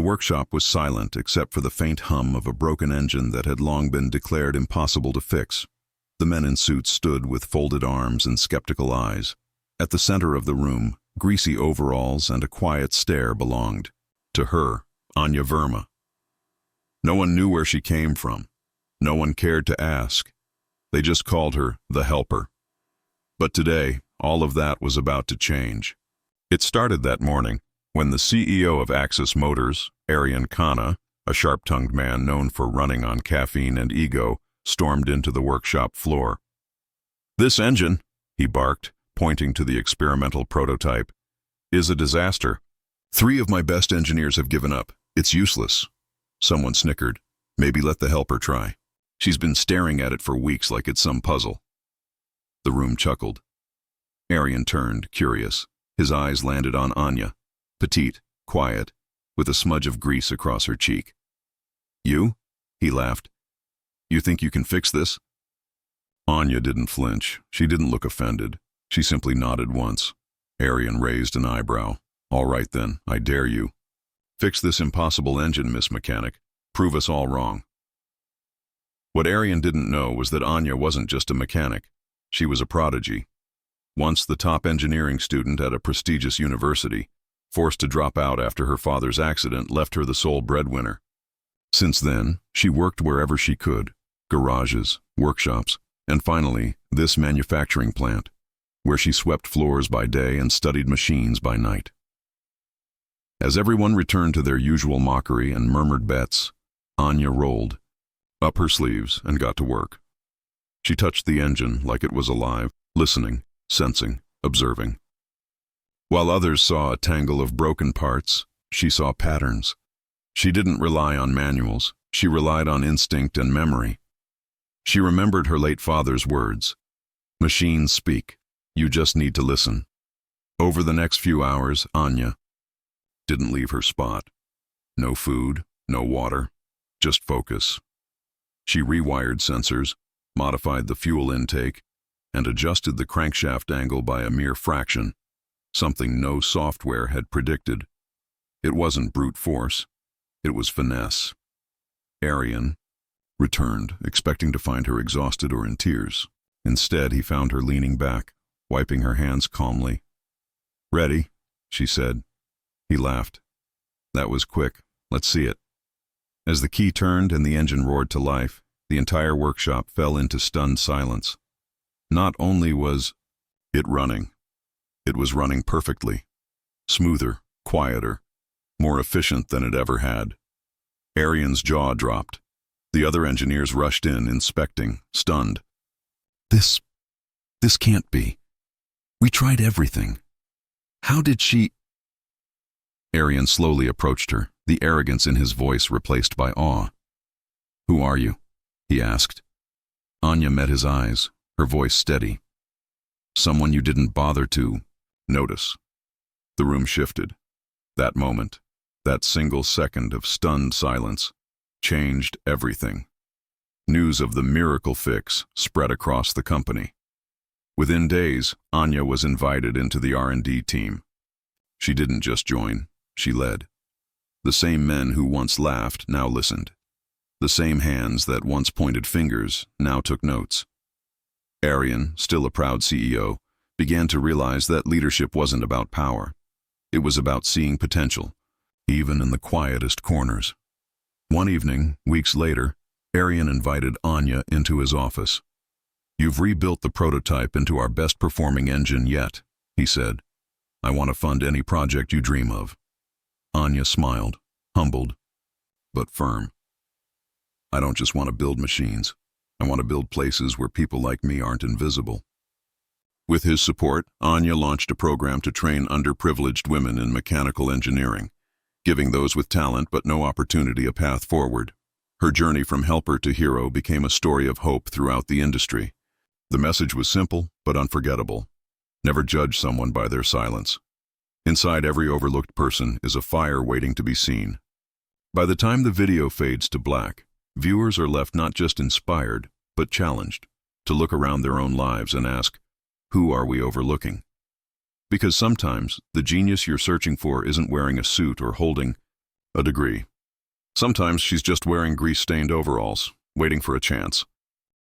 workshop was silent except for the faint hum of a broken engine that had long been declared impossible to fix. The men in suits stood with folded arms and skeptical eyes. At the center of the room, greasy overalls and a quiet stare belonged to her, Anya Verma. No one knew where she came from. No one cared to ask. They just called her the Helper. But today, all of that was about to change. It started that morning when the CEO of Axis Motors, Aryan Khanna, a sharp-tongued man known for running on caffeine and ego, stormed into the workshop floor. "This engine," he barked, pointing to the experimental prototype, "is a disaster. 3 of my best engineers have given up. It's useless." Someone snickered. "Maybe let the Helper try. She's been staring at it for weeks like it's some puzzle." The room chuckled. Aryan turned, curious. His eyes landed on Anya, petite, quiet, with a smudge of grease across her cheek. "You?" he laughed. "You think you can fix this?" Anya didn't flinch. She didn't look offended. She simply nodded once. Aryan raised an eyebrow. "All right then, I dare you. Fix this impossible engine, Miss Mechanic. Prove us all wrong." What Aryan didn't know was that Anya wasn't just a mechanic. She was a prodigy. Once the top engineering student at a prestigious university, forced to drop out after her father's accident left her the sole breadwinner. Since then, she worked wherever she could, garages, workshops, and finally, this manufacturing plant, where she swept floors by day and studied machines by night. As everyone returned to their usual mockery and murmured bets, Anya rolled up her sleeves and got to work. She touched the engine like it was alive, listening, sensing, observing. While others saw a tangle of broken parts, she saw patterns. She didn't rely on manuals. She relied on instinct and memory. She remembered her late father's words. "Machines speak. You just need to listen." Over the next few hours, Anya didn't leave her spot. No food, no water, just focus. She rewired sensors, modified the fuel intake, and adjusted the crankshaft angle by a mere fraction, something no software had predicted. It wasn't brute force. It was finesse. Aryan returned, expecting to find her exhausted or in tears. Instead, he found her leaning back, wiping her hands calmly. "Ready?" she said. He laughed. "That was quick. Let's see it." As the key turned and the engine roared to life, the entire workshop fell into stunned silence. Not only was it running, it was running perfectly. Smoother, quieter, more efficient than it ever had. Aryan's jaw dropped. The other engineers rushed in, inspecting, stunned. This can't be. We tried everything. How did she—" Aryan slowly approached her, the arrogance in his voice replaced by awe. "Who are you?" he asked. Anya met his eyes, her voice steady. "Someone you didn't bother to notice." The room shifted. That moment, that single second of stunned silence, changed everything. News of the miracle fix spread across the company. Within days, Anya was invited into the R&D team. She didn't just join, she led. The same men who once laughed now listened. The same hands that once pointed fingers now took notes. Aryan, still a proud CEO, began to realize that leadership wasn't about power. It was about seeing potential, even in the quietest corners. One evening, weeks later, Aryan invited Anya into his office. "You've rebuilt the prototype into our best-performing engine yet," he said. "I want to fund any project you dream of." Anya smiled, humbled, but firm. "I don't just want to build machines. I want to build places where people like me aren't invisible." With his support, Anya launched a program to train underprivileged women in mechanical engineering, giving those with talent but no opportunity a path forward. Her journey from helper to hero became a story of hope throughout the industry. The message was simple but unforgettable. Never judge someone by their silence. Inside every overlooked person is a fire waiting to be seen. By the time the video fades to black, viewers are left not just inspired, but challenged to look around their own lives and ask, who are we overlooking? Because sometimes the genius you're searching for isn't wearing a suit or holding A degree. Sometimes she's just wearing grease-stained overalls, waiting for a chance.